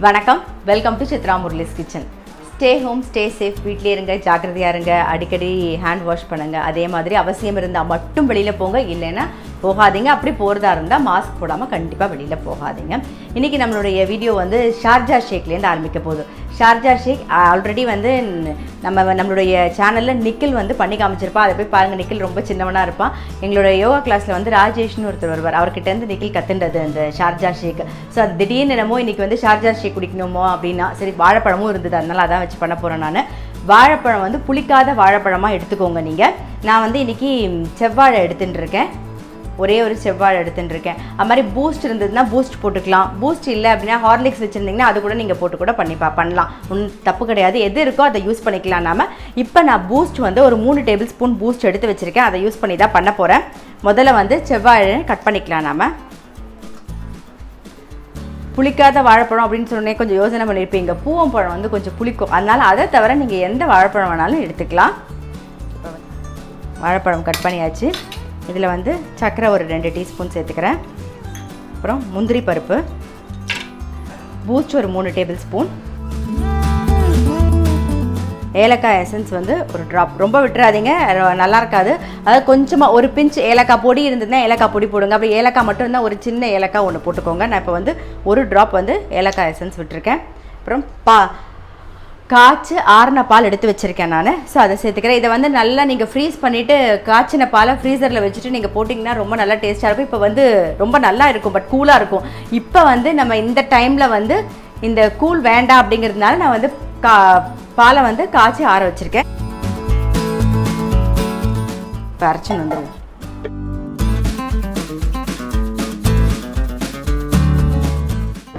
வணக்கம், welcome to Chitramurali's kitchen. Stay home, stay safe. வீட்டிலே இருங்க, ஜாக்கிரதையாக இருங்க, அடிக்கடி ஹேண்ட் வாஷ் பண்ணுங்கள். அதே மாதிரி அவசியம் இருந்தால் மட்டும் வெளியில் போங்க, இல்லைன்னா போகாதீங்க. அப்படி போகிறதா இருந்தால் மாஸ்க் போடாமல் கண்டிப்பாக வெளியில் போகாதீங்க. இன்றைக்கி நம்மளுடைய வீடியோ வந்து ஷார்ஜா ஷேக்லேருந்து ஆரம்பிக்க போகுது. ஷார்ஜா ஷேக் ஆல்ரெடி வந்து நம்மளுடைய சேனலில் நிக்கில் வந்து பண்ணி காமிச்சிருப்பா. அதை போய் பாருங்கள். நிக்கில் ரொம்ப சின்னவனாக இருப்பான். எங்களுடைய யோகா கிளாஸில் வந்து ராஜேஷ்னு ஒருத்தர் வருவார். அவர்கிட்டேருந்து நிக்கில் கற்றுண்டது அந்த ஷார்ஜா ஷேக். ஸோ அது திடீர்னு என்னமோ இன்றைக்கி வந்து ஷார்ஜா ஷேக் குடிக்கணுமோ அப்படின்னா, சரி வாழைப்பழமும் இருந்தது, அதனால் அதான் வச்சு பண்ண போகிறேன் நான். வாழைப்பழம் வந்து புளிக்காத வாழைப்பழமாக எடுத்துக்கோங்க நீங்கள். நான் வந்து இன்றைக்கி செவ்வாழை எடுத்துகிட்டு இருக்கேன். ஒரே ஒரு செவ்வாழை எடுத்துகிட்டு இருக்கேன். அது மாதிரி பூஸ்ட் இருந்ததுன்னா பூஸ்ட் போட்டுக்கலாம். பூஸ்ட் இல்லை அப்படின்னா ஹார்லிக்ஸ் வச்சுருந்தீங்கன்னா அது கூட நீங்கள் போட்டு கூட பண்ணலாம். ஒன்றும் தப்பு கிடையாது. எது இருக்கோ அதை யூஸ் பண்ணிக்கலாம். நாம் இப்போ நான் பூஸ்ட் வந்து ஒரு 3 டேபிள் ஸ்பூன் பூஸ்ட் எடுத்து வச்சுருக்கேன். அதை யூஸ் பண்ணி தான் பண்ண போகிறேன். முதல்ல வந்து செவ்வாழை கட் பண்ணிக்கலாம். நாம் புளிக்காத வாழைப்பழம் அப்படின்னு சொன்னே கொஞ்சம் யோசனை பண்ணியிருப்பீங்க. பூவம்பழம் வந்து கொஞ்சம் புளிக்கும், அதனால் அதை தவிர நீங்கள் எந்த வாழைப்பழம் வேணாலும் எடுத்துக்கலாம். வாழைப்பழம் கட் பண்ணியாச்சு. இதில் வந்து சர்க்கரை ஒரு 2 டீஸ்பூன் சேர்த்துக்கிறேன். அப்புறம் முந்திரி பருப்பு, பூஸ்ட் ஒரு 3 டேபிள் ஸ்பூன், ஏலக்காய் எசன்ஸ் வந்து ஒரு ட்ராப். ரொம்ப விட்டுறாதீங்க, நல்லா இருக்காது. அதாவது கொஞ்சமாக ஒரு பிஞ்ச் ஏலக்காய் பொடி இருந்ததுன்னா ஏலக்காய் பொடி போடுங்க. அப்படி ஏலக்காய் மட்டும் இருந்தால் ஒரு சின்ன ஏலக்காய் ஒன்று போட்டுக்கோங்க. நான் இப்போ வந்து ஒரு ட்ராப் வந்து ஏலக்காய் எசன்ஸ் விட்டுருக்கேன். அப்புறம் காய்ச்சி ஆறின பால் எடுத்து வச்சுருக்கேன் நான். ஸோ அதை சேர்த்துக்கிறேன். இதை வந்து நல்லா நீங்கள் ஃப்ரீஸ் பண்ணிவிட்டு காய்ச்சின பாலை ஃப்ரீசரில் வச்சுட்டு நீங்கள் போட்டிங்கன்னா ரொம்ப நல்லா டேஸ்ட்டாக இருக்கும். இப்போ வந்து ரொம்ப நல்லா இருக்கும், பட் கூலாக இருக்கும். இப்போ வந்து நம்ம இந்த டைமில் வந்து இந்த கூல் வேண்டாம் அப்படிங்கிறதுனால நான் வந்து பாலை வந்து காய்ச்சி ஆற வச்சுருக்கேன். இப்போ அரைச்சின்னு வந்துடுவோம்.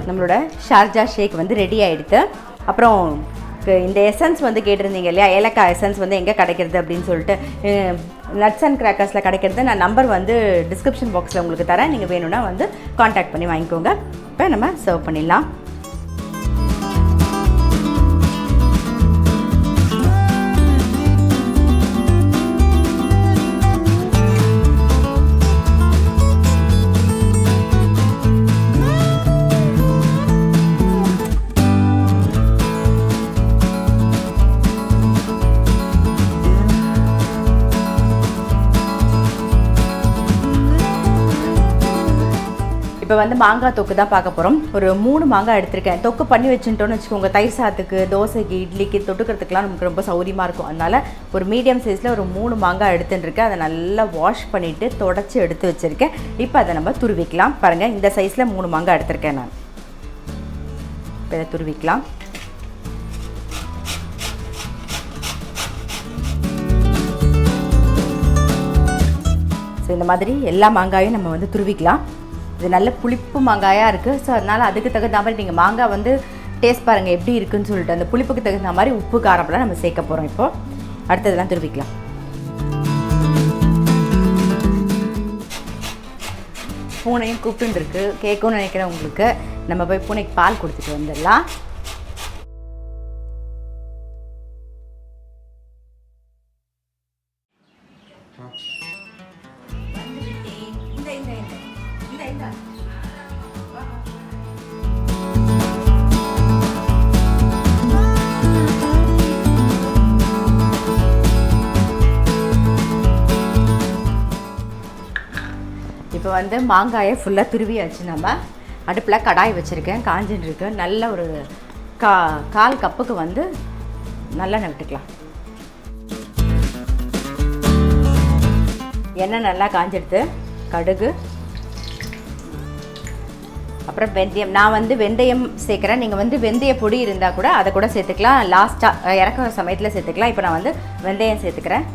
நம்மளோட ஷார்ஜா ஷேக் வந்து ரெடி ஆகிடுது. அப்புறம் இந்த எசன்ஸ் வந்து கேட்டிருந்தீங்க இல்லையா, ஏலக்காய் எசன்ஸ் வந்து எங்கே கிடைக்கிறது அப்படின்னு சொல்லிட்டு, நட்ஸ் அண்ட் கிராக்கர்ஸில் கிடைக்கிறது. நான் நம்பர் வந்து டிஸ்கிரிப்ஷன் பாக்ஸில் உங்களுக்கு தரேன். நீங்கள் வேணும்னா வந்து காண்டாக்ட் பண்ணி வாங்கிக்கோங்க. இப்போ நம்ம சர்வ் பண்ணிடலாம். இப்போ வந்து மாங்காய் தொக்கு தான் பார்க்க போகிறோம். ஒரு 3 மாங்காய் எடுத்திருக்கேன். தொக்கு பண்ணி வச்சுட்டோன்னு வச்சுக்கோங்க, தயிர் சாதத்துக்கு, தோசைக்கு, இட்லிக்கு தொட்டுக்கிறதுக்கெலாம் நமக்கு ரொம்ப சௌரியமாக இருக்கும். அதனால் ஒரு மீடியம் சைஸில் ஒரு 3 மாங்காய் எடுத்துட்டுருக்கேன். அதை நல்லா வாஷ் பண்ணிவிட்டு தொடச்சி எடுத்து வச்சுருக்கேன். இப்போ அதை நம்ம துருவிக்கலாம். பாருங்கள், இந்த சைஸில் 3 மாங்காய் எடுத்திருக்கேன் நான். இப்போ இதை துருவிக்கலாம். ஸோ இந்த மாதிரி எல்லா மாங்காயும் நம்ம வந்து துருவிக்கலாம். இது நல்ல புளிப்பு மாங்காயாக இருக்குது. ஸோ அதனால் அதுக்கு தகுந்த மாதிரி நீங்கள் மாங்காய் வந்து டேஸ்ட் பாருங்கள் எப்படி இருக்குதுன்னு சொல்லிட்டு, அந்த புளிப்புக்கு தகுந்த மாதிரி உப்பு காரம்லாம் நம்ம சேர்க்க போகிறோம். இப்போது அடுத்ததெல்லாம் துருவிக்கலாம். பூனையும் கூப்பிட்டுருக்கு, கேட்கும்னு நினைக்கிறேன் உங்களுக்கு. நம்ம போய் பூனைக்கு பால் கொடுத்துட்டு வந்துடலாம். இப்போ வந்து மாங்காயை ஃபுல்லாக துருவியாச்சு. நம்ம அடுப்பில் கடாய் வச்சுருக்கேன், காஞ்சின்னு இருக்கு. நல்ல ஒரு 1/4 கப்புக்கு வந்து நல்லெண்ணெய் விட்டுக்கலாம். எண்ணெய் நல்லா காஞ்சிடுது. கடுகு, அப்புறம் வெந்தயம். நான் வந்து வெந்தயம் சேர்க்குறேன். நீங்கள் வந்து வெந்தய பொடி இருந்தால் கூட அதை கூட சேர்த்துக்கலாம். லாஸ்ட்டாக இறக்குற சமயத்தில் சேர்த்துக்கலாம். இப்போ நான் வந்து வெந்தயம் சேர்த்துக்கிறேன்.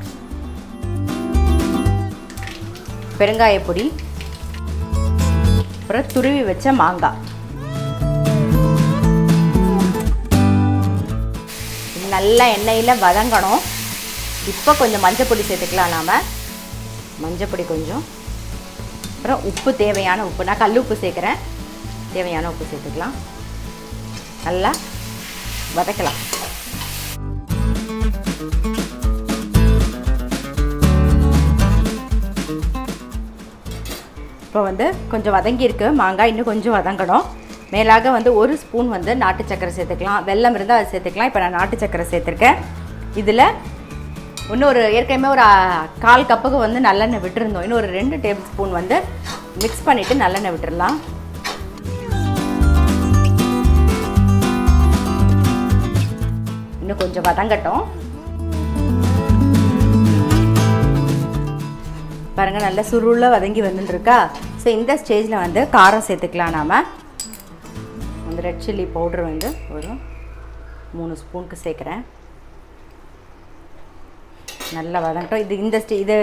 பெருங்காய பொடி, அப்புறம் துருவி வச்ச மாங்காய். நல்லா எண்ணெயில் வதங்கணும். இப்போ கொஞ்சம் மஞ்சள் பொடி சேர்த்துக்கலாம். நாம் மஞ்சள் பொடி கொஞ்சம், அப்புறம் உப்பு, தேவையான உப்பு. நான் கல் உப்பு சேர்க்குறேன். தேவையான உப்பு சேர்த்துக்கலாம். நல்லா வதக்கலாம். இப்போ வந்து கொஞ்சம் வதங்கியிருக்கு மாங்காய், இன்னும் கொஞ்சம் வதங்கணும். மேலாக வந்து 1 ஸ்பூன் வந்து நாட்டு சக்கரை சேர்த்துக்கலாம். வெல்லம் இருந்தால் அதை சேர்த்துக்கலாம். இப்போ நான் நாட்டு சக்கரை சேர்த்துருக்கேன். இதில் இன்னொரு ஏற்கனவே ஒரு 1/4 கப்புக்கு வந்து நல்லெண்ணெய் விட்டுருந்தோம். இன்னும் ஒரு 2 டேபிள் ஸ்பூன் வந்து மிக்ஸ் பண்ணிவிட்டு நல்லெண்ணெய் விட்டுடலாம். இன்னும் கொஞ்சம் வதங்கட்டும். பாருங்கள் நல்லா சுருள வதங்கி வந்துட்டுருக்கா. ஸோ இந்த ஸ்டேஜில் வந்து காரம் சேர்த்துக்கலாம். நாம் அந்த ரெட் சில்லி பவுடர் வந்து ஒரு 3 ஸ்பூனுக்கு சேர்க்குறேன். நல்லா வதங்கட்டும். இது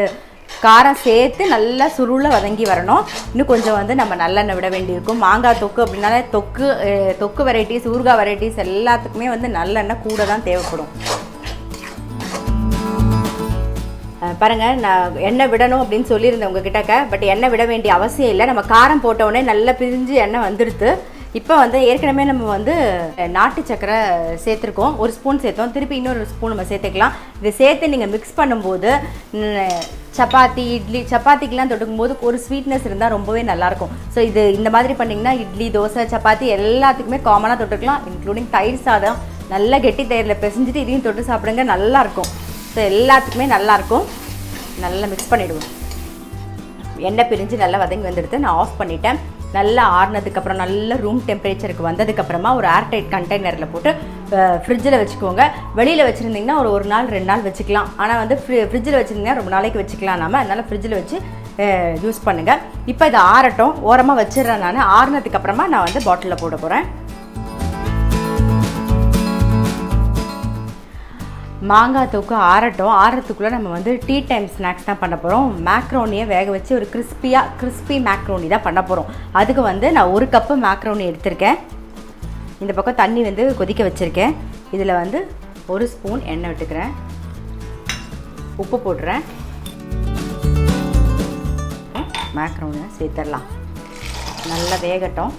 காரம் சேர்த்து நல்லா சுருள வதங்கி வரணும். இன்னும் கொஞ்சம் வந்து நம்ம நல்லெண்ணெய் விட வேண்டியிருக்கும். மாங்காய் தொக்கு அப்படின்னாலே தொக்கு வெரைட்டிஸ், ஊறுகாய் வெரைட்டிஸ் எல்லாத்துக்குமே வந்து நல்லெண்ணெய் கூட தான் தேவைப்படும். பாருங்கள், நான் எண்ணெய் விடணும் அப்படின்னு சொல்லியிருந்தேன் உங்ககிட்டக்க. பட் எண்ணெய் விட வேண்டிய அவசியம் இல்லை. நம்ம காரம் போட்டவுடனே நல்லா பிரிஞ்சு எண்ணெய் வந்துடுது. இப்போ வந்து ஏற்கனவே நம்ம வந்து நாட்டு சக்கரை சேர்த்துருக்கோம். 1 ஸ்பூன் சேர்த்தோம். திருப்பி இன்னொரு ஸ்பூன் நம்ம சேர்த்துக்கலாம். இதை சேர்த்து நீங்கள் மிக்ஸ் பண்ணும்போது சப்பாத்தி, இட்லி, சப்பாத்திக்கெலாம் தொட்டுக்கும் போது ஒரு ஸ்வீட்னஸ் இருந்தால் ரொம்பவே நல்லாயிருக்கும். ஸோ இது இந்த மாதிரி பண்ணிங்கன்னா இட்லி, தோசை, சப்பாத்தி எல்லாத்துக்குமே காமனாக தொட்டுக்கலாம். இன்க்ளூடிங் தயிர் சாதம் நல்லா கெட்டி தயிரில் பிசைஞ்சிட்டு இதையும் தொட்டு சாப்பிடுங்க, நல்லாயிருக்கும். ஸோ எல்லாத்துக்குமே நல்லாயிருக்கும். நல்லா மிக்ஸ் பண்ணிவிடுவோம். எண்ணெய் பிரிஞ்சு நல்லா வதங்கி வந்துடுது. நான் ஆஃப் பண்ணிட்டேன். நல்லா ஆறுனதுக்கப்புறம் நல்ல ரூம் டெம்பரேச்சருக்கு வந்ததுக்கப்புறமா ஒரு ஏர்டைட் கண்டெய்னரில் போட்டு ஃப்ரிட்ஜில் வச்சுக்கோங்க. வெளியில் வச்சுருந்திங்கன்னா ஒரு நாள் 2 நாள் வச்சுக்கலாம். ஆனால் வந்து ஃப்ரிட்ஜில் வச்சுருந்தீங்கன்னா ரொம்ப நாளைக்கு வச்சுக்கலாம். நம்ம அதனால் ஃப்ரிட்ஜில் வச்சு யூஸ் பண்ணுங்கள். இப்போ இதை ஆறட்டும். ஓரமாக வச்சிடுறேன். நான் ஆறுனதுக்கப்புறமா நான் வந்து பாட்டிலில் போட போகிறேன். மாங்காய் தொக்கு ஆறட்டும். ஆறத்துக்குள்ளே நம்ம வந்து டீ டைம் ஸ்நாக்ஸ் தான் பண்ண போகிறோம். மேக்ரோனியை வேக வச்சு ஒரு கிறிஸ்பி மேக்ரோனி தான் பண்ண போகிறோம். அதுக்கு வந்து நான் 1 கப்பு மேக்ரோனி எடுத்திருக்கேன். இந்த பக்கம் தண்ணி வந்து கொதிக்க வச்சுருக்கேன். இதில் வந்து 1 ஸ்பூன் எண்ணெய் விட்டுக்கிறேன். உப்பு போடுறேன். மேக்ரோனியை சேர்த்துடலாம். நல்லா வேகட்டும்.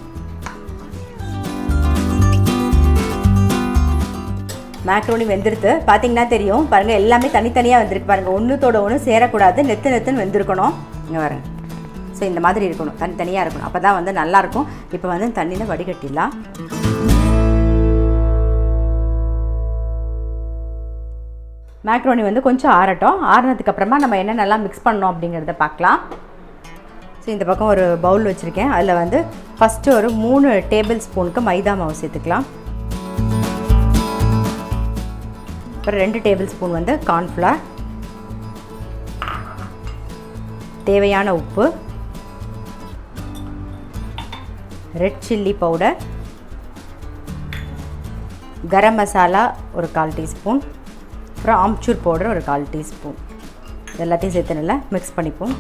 மேக்ரோனி வெந்துடுது. பார்த்தீங்கன்னா தெரியும். பாருங்கள், எல்லாமே தனித்தனியாக வெந்திருக்கு. பாருங்கள், ஒன்றுத்தோட ஒன்று சேரக்கூடாது. நெத்துன்னு வெந்திருக்கணும். இங்கே வரேன். ஸோ இந்த மாதிரி இருக்கணும், தனித்தனியாக இருக்கணும். அப்போ தான் வந்து நல்லாயிருக்கும். இப்போ வந்து தண்ணியில் வடிகட்டிடலாம். மேக்ரோனி வந்து கொஞ்சம் ஆறட்டும். ஆறுனதுக்கப்புறமா நம்ம என்னென்னலாம் மிக்ஸ் பண்ணோம் அப்படிங்கிறத பார்க்கலாம். ஸோ இந்த பக்கம் ஒரு பவுல் வச்சுருக்கேன். அதில் வந்து ஃபஸ்ட்டு ஒரு 3 டேபிள் ஸ்பூனுக்கு மைதா மாவு சேர்த்துக்கலாம். அப்புறம் 2 டேபிள் ஸ்பூன் வந்து கார்ன்ஃப்ளவர், தேவையான உப்பு, red chilli powder, garam masala ஒரு 1/4 டீஸ்பூன், அப்புறம் ஆம்ச்சூர் பவுடர் ஒரு 1/4 டீஸ்பூன். எல்லாத்தையும் சேர்த்து நல்லா மிக்ஸ் பண்ணிப்போம்.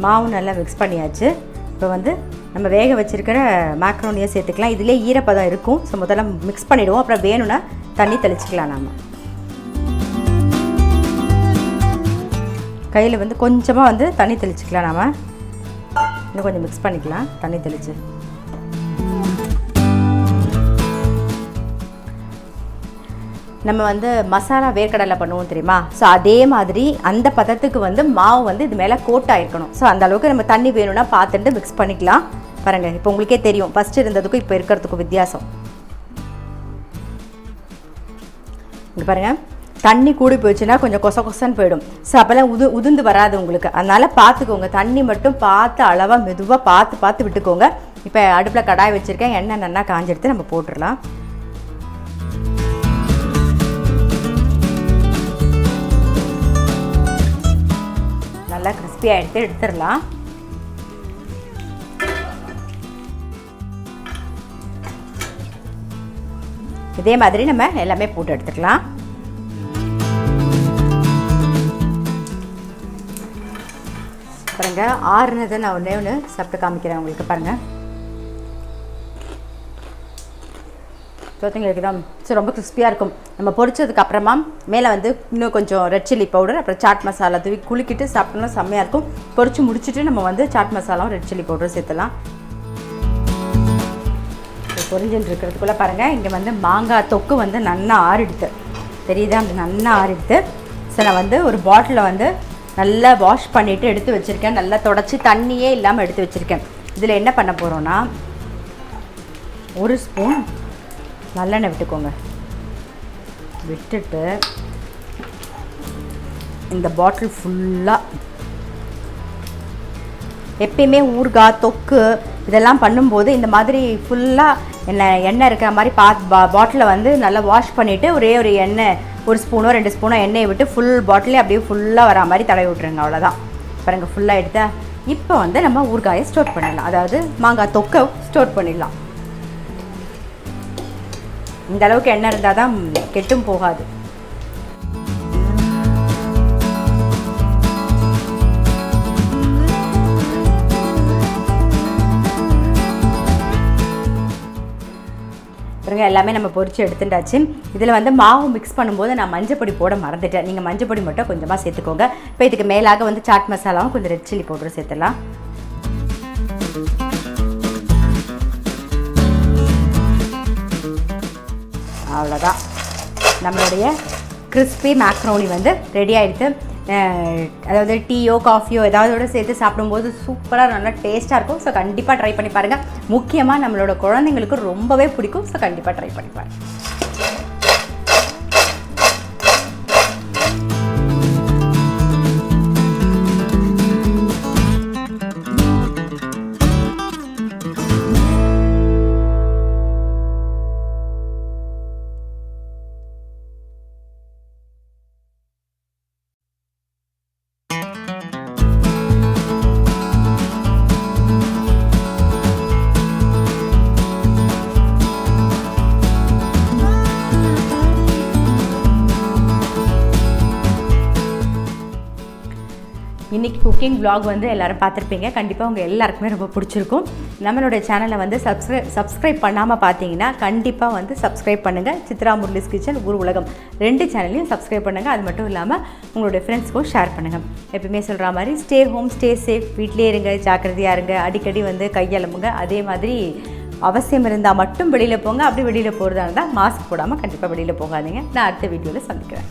மாவு நல்லா மிக்ஸ் பண்ணியாச்சு. இப்போ வந்து நம்ம வேக வச்சுருக்கிற மேக்ரோனியை சேர்த்துக்கலாம். இதிலே ஈரப்பதம் இருக்கும். ஸோ முதல்ல மிக்ஸ் பண்ணிவிடுவோம். அப்புறம் வேணும்னா தண்ணி தெளிச்சிக்கலாம். நாம் கையில் வந்து கொஞ்சமாக வந்து தண்ணி தெளிச்சிக்கலாம். நாம் இன்னும் கொஞ்சம் மிக்ஸ் பண்ணிக்கலாம் தண்ணி தெளித்து. நம்ம வந்து மசாலா வேர்க்கடலை பண்ணுவோம் தெரியுமா? ஸோ அதே மாதிரி அந்த பதத்துக்கு வந்து மாவு வந்து இது மேலே கோட் ஆகிருக்கணும். ஸோ அந்த அளவுக்கு நம்ம தண்ணி வேணும்னா பார்த்துட்டு மிக்ஸ் பண்ணிக்கலாம். பாருங்கள், இப்போ உங்களுக்கே தெரியும் ஃபஸ்ட்டு இருந்ததுக்கும் இப்போ இருக்கிறதுக்கும் வித்தியாசம். இங்கே பாருங்கள், தண்ணி கூடி போயிடுச்சுன்னா கொஞ்சம் கொசன்னு போயிடும். ஸோ அப்போல்லாம் உதிர்ந்து வராது உங்களுக்கு. அதனால் பார்த்துக்கோங்க. தண்ணி மட்டும் பார்த்து அளவாக மெதுவாக பார்த்து விட்டுக்கோங்க. இப்போ அடுப்பில் கடாய் வச்சுருக்கேன். எண்ணெய் நல்லா காஞ்செடுத்து நம்ம போட்டுடலாம். நல்லா கிறிஸ்பியாக எடுத்துடலாம். இதே மாதிரி நம்ம எல்லாமே போட்டு எடுத்துக்கலாம். பாருங்கள், ஆறுனதை நான் ஒன்று சாப்பிட்டு காமிக்கிறேன் உங்களுக்கு. பாருங்கள், பார்த்தீங்களுக்கு தான். ஸோ ரொம்ப கிறிஸ்பியாக இருக்கும். நம்ம பொரிச்சதுக்கு அப்புறமா மேலே வந்து இன்னும் கொஞ்சம் ரெட் சில்லி பவுடர், அப்புறம் சாட் மசாலா தூவி குலுக்கிட்டு சாப்பிட்டோம்னா செம்மையாக இருக்கும். பொரிச்சு முடிச்சுட்டு நம்ம வந்து சாட் மசாலாவும் ரெட் சில்லி பவுடரும் சேர்த்துலாம். பொரிஞ்சுட்டு இருக்கிறதுக்குள்ளே பாருங்கள், இங்கே வந்து மாங்காய் தொக்கு வந்து நல்லா ஆறிடுது. தெரியுதா? அந்த நல்லா ஆறிடுது. ஸோ நான் வந்து ஒரு பாட்டிலில் வந்து நல்லா வாஷ் பண்ணிவிட்டு எடுத்து வச்சுருக்கேன். நல்லா தொடச்சி தண்ணியே இல்லாமல் எடுத்து வச்சுருக்கேன். இதில் என்ன பண்ண போகிறோன்னா 1 ஸ்பூன் நல்லெண்ணெய் விட்டுக்கோங்க. விட்டுட்டு இந்த பாட்டில் ஃபுல்லாக எப்பயுமே ஊறுகாய் தொக்கு இதெல்லாம் பண்ணும்போது இந்த மாதிரி ஃபுல்லாக எண்ணெய் இருக்கிற மாதிரி பாட்டிலை வந்து நல்லா வாஷ் பண்ணிவிட்டு ஒரே ஒரு எண்ணெய் 1 ஸ்பூனோ 2 ஸ்பூனோ எண்ணெயை விட்டு ஃபுல் பாட்டிலே அப்படியே ஃபுல்லாக வரா மாதிரி தடவி விட்ருங்க. அவ்வளோதான். பாருங்கள் ஃபுல்லாக எடுத்தா இப்போ வந்து நம்ம ஊறுகாயை ஸ்டோர் பண்ணிடலாம். அதாவது மாங்காய் தொக்கை ஸ்டோர் பண்ணிடலாம். இந்த அளவுக்கு எண்ணெய் இருந்தால் தான் கெட்டும் போகாது. பாருங்க எல்லாமே நம்ம பொரிச்சு எடுத்துட்டாச்சு. இதில் வந்து மாவு மிக்ஸ் பண்ணும்போது நான் மஞ்சப்பொடி போட மறந்துட்டேன். நீங்கள் மஞ்சப்பொடி மட்டும் கொஞ்சமாக சேர்த்துக்கோங்க. இப்போ இதுக்கு மேலாக வந்து சாட் மசாலாவும் கொஞ்சம் ரெட் சில்லி பவுடரும் சேர்த்துடலாம். அவ்வளோதான், நம்மளுடைய கிறிஸ்பி மேக்ரோனி வந்து ரெடி ஆகிடுது. அதாவது டீயோ காஃபியோ ஏதாவதோட சேர்த்து சாப்பிடும்போது சூப்பராக நல்லா டேஸ்ட்டாக இருக்கும். ஸோ கண்டிப்பாக ட்ரை பண்ணி பாருங்கள். முக்கியமாக நம்மளோட குழந்தைங்களுக்கு ரொம்பவே பிடிக்கும். ஸோ கண்டிப்பாக ட்ரை பண்ணி பாருங்கள். இன்றைக்கி குக்கிங் vlog வந்து எல்லோரும் பார்த்துருப்பீங்க. கண்டிப்பாக உங்கள் எல்லாருக்குமே ரொம்ப பிடிச்சிருக்கும். நம்மளோட சேனலை வந்து சப்ஸ்கிரைப் பண்ணாமல் பார்த்தீங்கன்னா கண்டிப்பாக வந்து சப்ஸ்கிரைப் பண்ணுங்கள். சித்ரா முரளிஸ் கிச்சன் ஊர் உலகம் 2 சேனல்லையும் சப்ஸ்கிரைப் பண்ணுங்கள். அது மட்டும் இல்லாமல் உங்களுடைய ஃப்ரெண்ட்ஸ்க்கும் ஷேர் பண்ணுங்கள். எப்பயுமே சொல்கிற மாதிரி ஸ்டே ஹோம் ஸ்டே சேஃப், வீட்டிலே இருங்க, ஜாக்கிரதையாக இருங்க, அடிக்கடி வந்து கையெழும்புங்க. அதே மாதிரி அவசியம் இருந்தால் மட்டும் வெளியில் போங்க. அப்படி வெளியில் போகிறதா இருந்தால் மாஸ்க் போடாமல் கண்டிப்பாக வெளியில் போகாதீங்க. நான் அடுத்த வீடியோவில் சந்திக்கிறேன்.